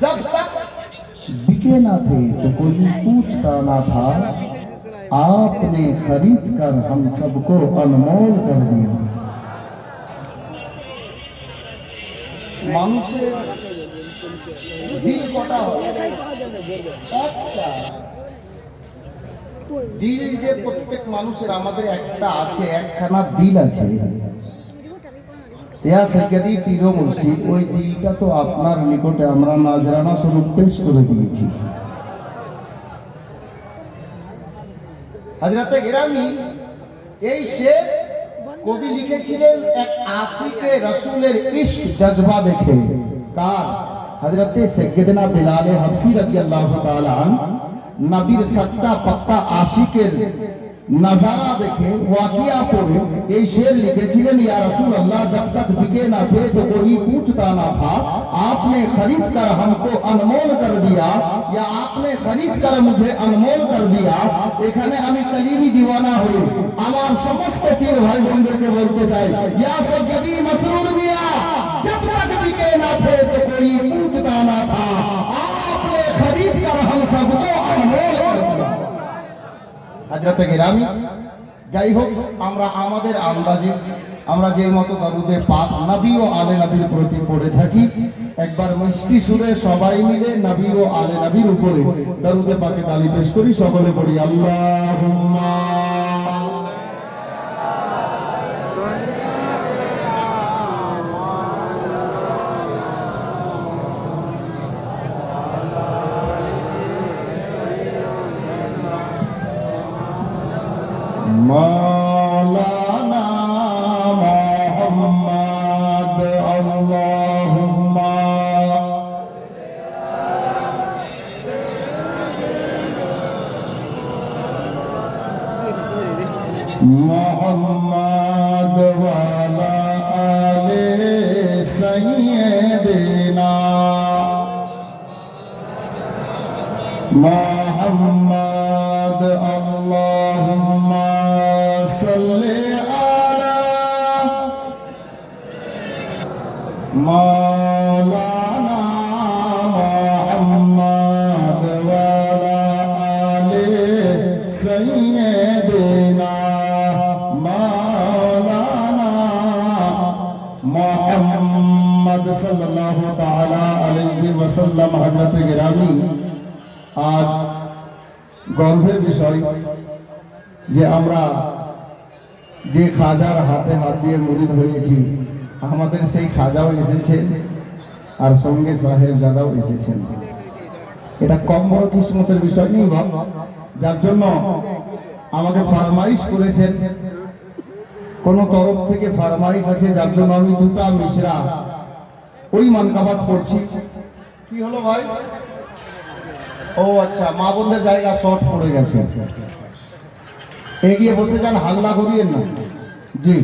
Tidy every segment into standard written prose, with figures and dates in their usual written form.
जब तक बिके ना थे तो कोई पूछता ना था, आपने खरीद कर हम सबको अनमोल कर दिया। মানুষের দিল কটা হয়? একটা দিল, যে প্রত্যেক মানুষের, আমাদের একটা আছে, একখানা দিল আছে। ইয়া সৈয়দি পীর ও মুর্শিদ, ওই দিলটা তো আপনার নিকটে আমরা নাজরানা স্বরূপ পেশ করে দিয়েছি। হযরতে গিরামি, এই শের কবি লিখেছিলেন এক আশিকে রাসূলের ইশক জজবা দেখে। কার? হযরতে সাইয়্যিদনা বিলাল হাবশী রাদিয়াল্লাহু তাআলা আনহু, নবীর সচ্চা পাক্কা আশিকের नजारा देखे, वाकिया पढ़े ये शेर लिखेছিলেন, या रसूल अल्लाह, जब तक बिके ना थे तो कोई पूछता ना था, आपने खरीद कर हमको अनमोल कर दिया, या आपने खरीद कर मुझे अनमोल कर दिया। এখানে আমি কলিমি দিওয়ানা হই আমার সমস্ত পীর ভাই বোনদেরকে বলতে চাই, या सैयदी मसरूर मिया, जब तक बिके ना थे तो कोई पूछता ना था, आपने खरीद कर हम सबको अनमोल कर दिया। হযরতে গিরামি, যাই হোক, আমরা আমাদের আন্দাজে আমরা যে মতো দরুদে পাক নবী ও আলে নবীর প্রতি পড়ে থাকি, একবার মিষ্টি সুরে সবাই মিলে নবী ও আলে নবীর উপরে দরুদে পাকে ডালি পেশ করি। সকলে পড়ি আল্লাহুম্মা मौलाना मोहम्मद, अल्लाहुम्मा मोहम्मद वाला आले सय्यदना मोहम्मद, अल्लाहुम्मा सल्ले अला मौलाना मोहम्मद वाला आले सय्यदना मौलाना मोहम्मद सल्लल्लाहु ताला अलैहि वसल्लम। हजरत गिरामी, आज গর্বের বিষয় যে আমরা যে খাজার হাতে হাত দিয়ে মুরিদ হয়েছি, আমাদের সেই খাজাও এসেছেন আর সঙ্গে সাহেবজাদাও এসেছেন। এটা কম বড় কিসমতের বিষয় নেই বাপ, যার জন্য আমাকে ফরমাইশ করেছেন, কোন তরফ থেকে ফরমাইশ আছে, যার জন্য আমি দুটা মিশরা ওই মানকাবাত পড়ছি। কি হলো ভাই? ও আচ্ছা, মা বোনদের জায়গা শর্ট পড়ে গেছে, এগিয়ে বসে যান, হাল্লা করিয়েন না। জি,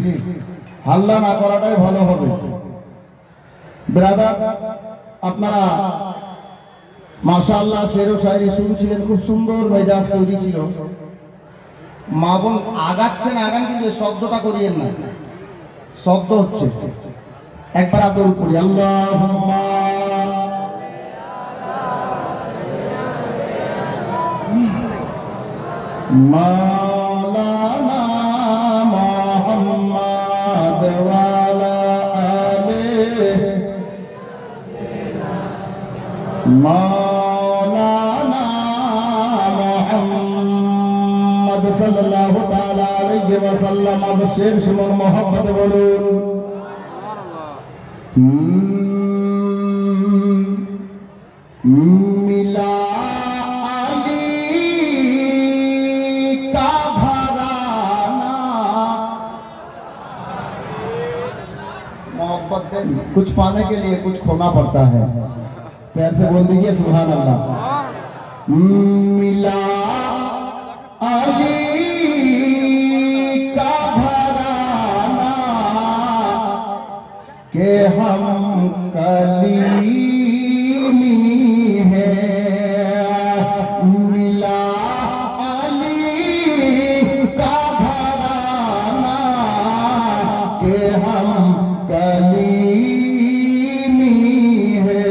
হাল্লা না করাটাই ভালো হবে। ব্রাদার, আপনারা মাশাআল্লাহ শের ও শায়রি শুনছিলেন, খুব সুন্দর মেজাজ তৈরি ছিল। মা বোন আগাচ্ছেন, আগান, কিন্তু শব্দটা করিয়েন না, শব্দ হচ্ছে। একবার আদর করি, আল্লাহুম্মা मौलाना मोहम्मद वाला आले मौलाना मोहम्मद सल्लल्लाहु ताला अलैहि वसल्लम। अब शेर सुनो, मोहब्बत बोलूं। मिला कुछ पाने के लिए कुछ खोना पड़ता है। प्यार से बोल दीजिए सुभान अल्लाह। मिला अली का घराना के हम कलीमी है, मिला अली का घराना के हम कलीमी है,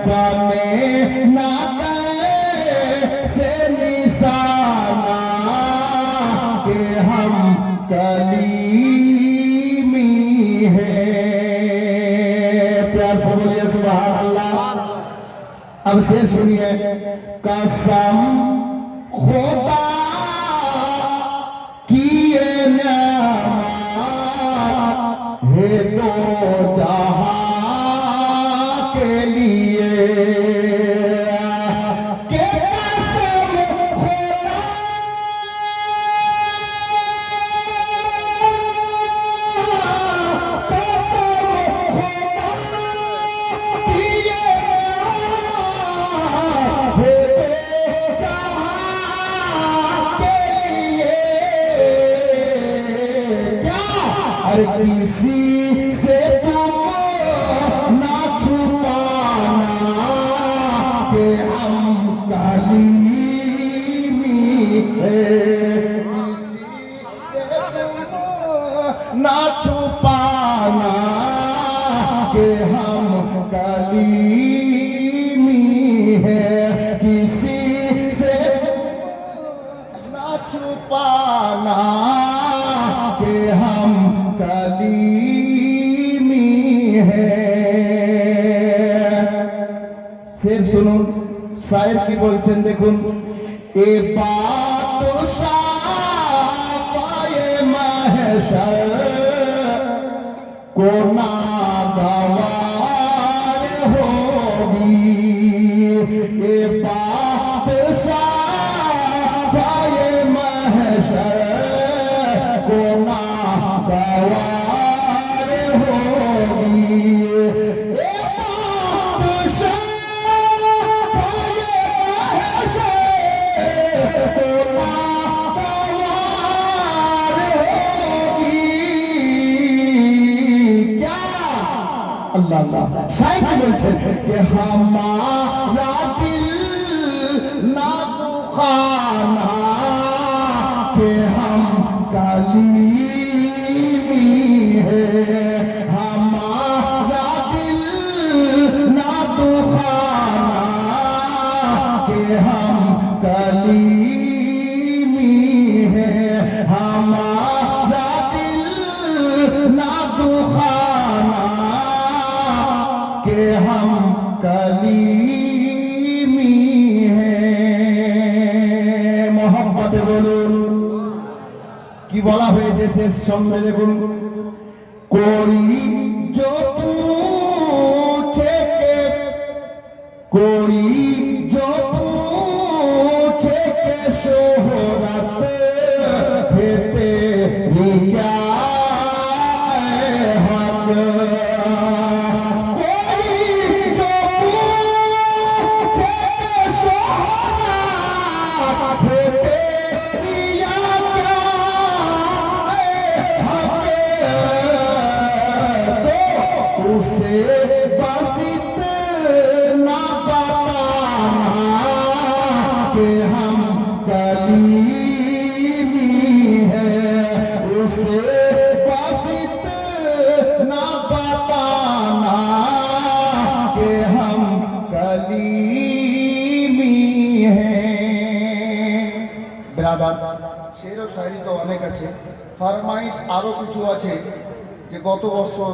बने ना कैसे निशाना कि हम कलीमी हैं। प्यार से बोलिए सुभान अल्लाह। अब शेर सुनिए। कसम खुदा की ये नेमत है दो जहां के लिए कि कसम खुदा किसी से तुम ना छुपाना कि हम कलीमी हैं। किसी से तुम ना छुपाना कि हम कलीमी हैं। किसी से ना छुपाना कि हम कलीमी है। शेर सुনুন, शायर की বলছেন দেখুন। এ বাদশায়ে महशर को नागवार होगी। ए बादशाये महशर को नागवार होगी। ए बादशाये महशर को नागवार होगी। क्या अल्लाह अल्लाह। शायद বলছেন कि हमारा दिल ना दुखाना कि हम कलीमी है। हमारा दिल ना दुखाना कि हम कलीमी है। हमारा दिल ना दुखाना कि हम कलीमी हैं। मोहब्बत बोलून কি বলা হয়েছে শেষ সঙ্গে দেখুন। कोई जो पूछे के कोई जो पूछे के शोहरत है तेरी क्या है हक। कोई जो पूछे के शोहरत है तेरी क्या उसे बस इतना बताना कि हम कलीमी हैं। उसे बस इतना बताना कि हम कलीमी हैं। बिरादर, शेर ও শায়রি তো অনেক আছে, ফরমাইশ আরো কিছু আছে যে গত বছর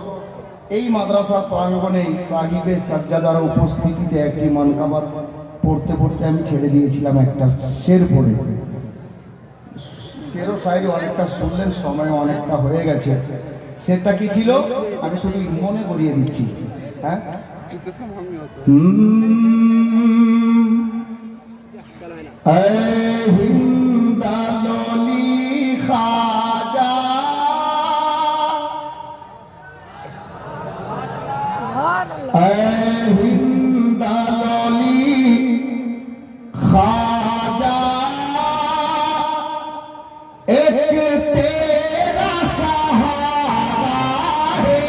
এই মাদ্রাসার প্রাঙ্গণে সাহিবে সাজ্জাদার উপস্থিতিতে একটি মানকাবাত পড়তে পড়তে আমি ছেড়ে দিয়েছিলাম একটা শের পড়ে। শের ও শায়রি অনেকটা শুনলেন, সময় অনেকটা হয়ে গেছে। সেটা কি ছিল আমি শুধু মনে করিয়ে দিচ্ছি। হ্যাঁ, হিন্দালি খাজা हिंदाली खाजा एक तेरा सहारा है।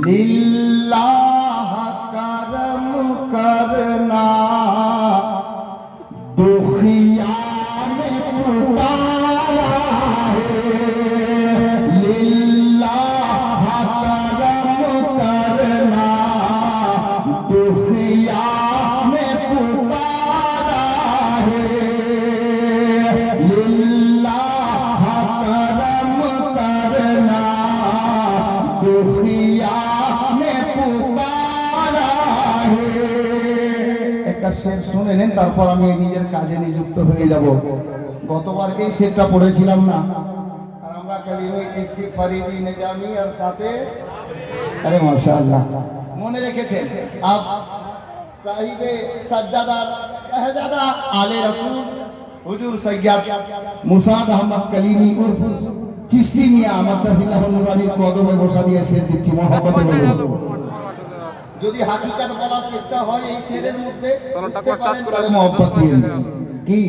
लिल्लाह करम करना दुखिया ने पुकारा है। लिल्लाह करम करना একটা শের শুনে নেন, তারপর আমি নিজের কাজে নিযুক্ত হয়ে যাব। গতবার এই শেরটা পড়েছিলাম না, আর আমরা কালিমে চিশতি ফরিদি নিজামি আর সাথে আরে মাশাআল্লাহ মনে রেখেছেন। আপ সাহিবে সাজ্জাদা শাহজাদা আলে রাসূল হুজুর সৈয়দ মুসাদ আহমদ কালিমি উর্ফ চিশতি মিয়া মাদ্দাসিল্লাহ নুরানির কদমে বসা দিয়ে শের দিচ্ছি, মহব্বতে বলুন। যদি হাকিকত বলার চেষ্টা হয় এই শেরের মধ্যে মহব্বত দিয়ে কি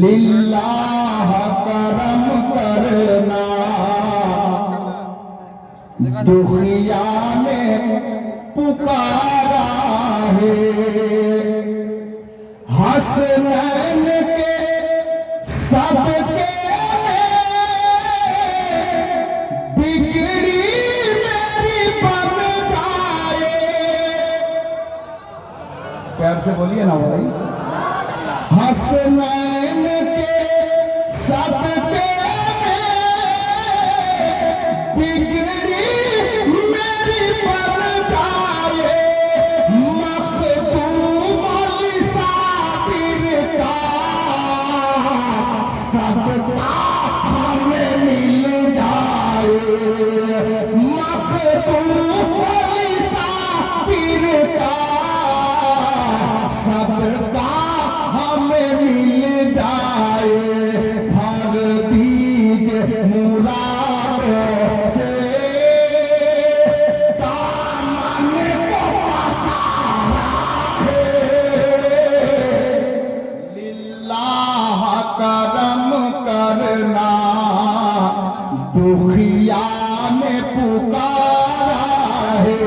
লিল্লাহ করম করনা दुखिया ने पुकारा है, हसनैन के सदके बिगड़ी मेरी बन जाए। प्यार से बोलिए ना भाई। हसनैन के सदके बिगड़ी मेरी बन जाए, मखदूम अली साबिर का सदका हमें मिल जाए, मखदूम अली साबिर का सदका हमें मिल जाए, भर दीजिए मुराद से दामन को पसारा है, लिल्लाह करम करना दुखिया ने पुकारा है,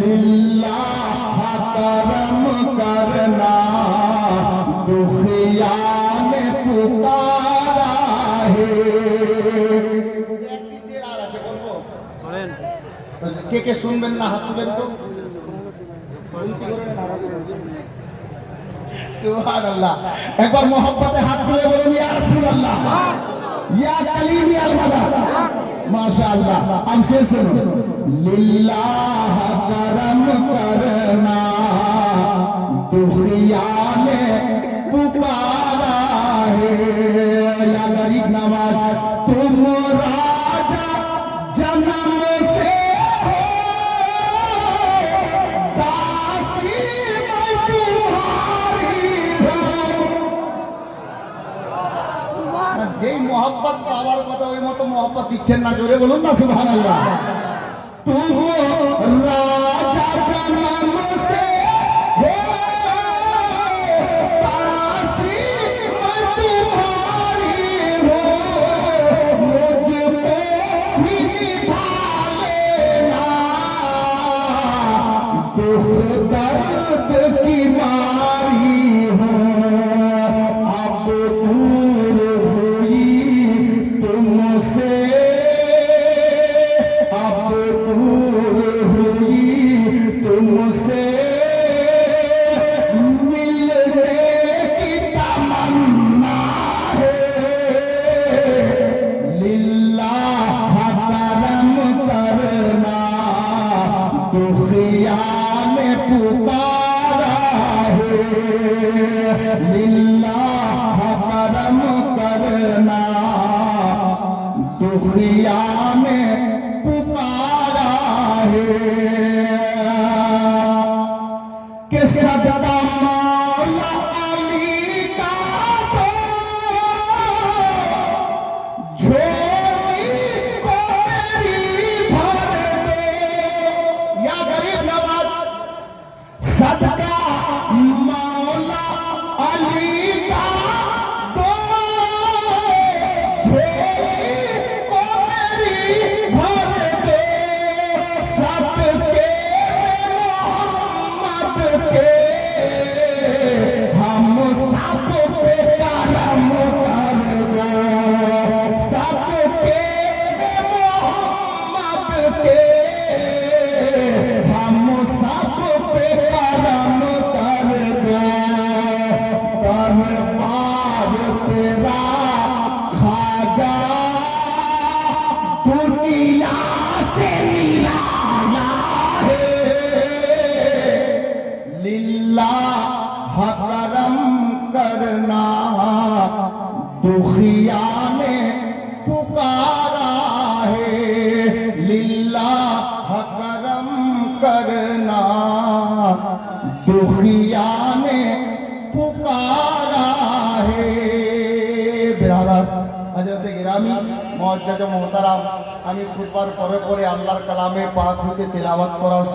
लिल्लाह करम करना दुखिया ने पुकारा है। কে কে শুনবেন না হাত তুলেন তো, সুবহানাল্লাহ। একবার মোহাব্বতে হাত তুলে বলুন ইয়া রাসূলুল্লাহ, ইয়া কালিমি আল মাদাদ। মাশাআল্লাহ। अब से सुनो, लिल्लाह करम करना दुखिया ने पुकारा है, या गरीब नवाज तुम राजा जन्म से हो, दासी मैं तुम्हारी हूँ। যেই মোহাব্বত পাওয়ার কথা ওই মতো মোহাব্বত দিচ্ছেন না, জোরে বলুন না সুবহানাল্লাহ। তুম রাজা জন্ম সে हो, दासी मैं तुम्हारी हूँ, मुझको भी निभा लेना, दुख दर्द की मारी हूँ, अब दूर हुई तुमसे, अब दूर हुई तुमसे, मिलने की तमन्ना है, लिल्लाह करम करना दुखिया ने पुकारा है, लिल्लाह करम करना दुखिया ने पुकारा है, कि सदका मौला अली का दो, झोली को मेरी भर दो, या गरीब नवाज सदका मौला अली का दो, झोली को मेरी भर दो, सदके करना दुखिया ने पुकारा है। बिरादर हजरत गिरामी मुअज्जज मोहतरम, আমি খুতবার পরে পরে আল্লাহর কালামে পাক হতে তিলাওয়াত করার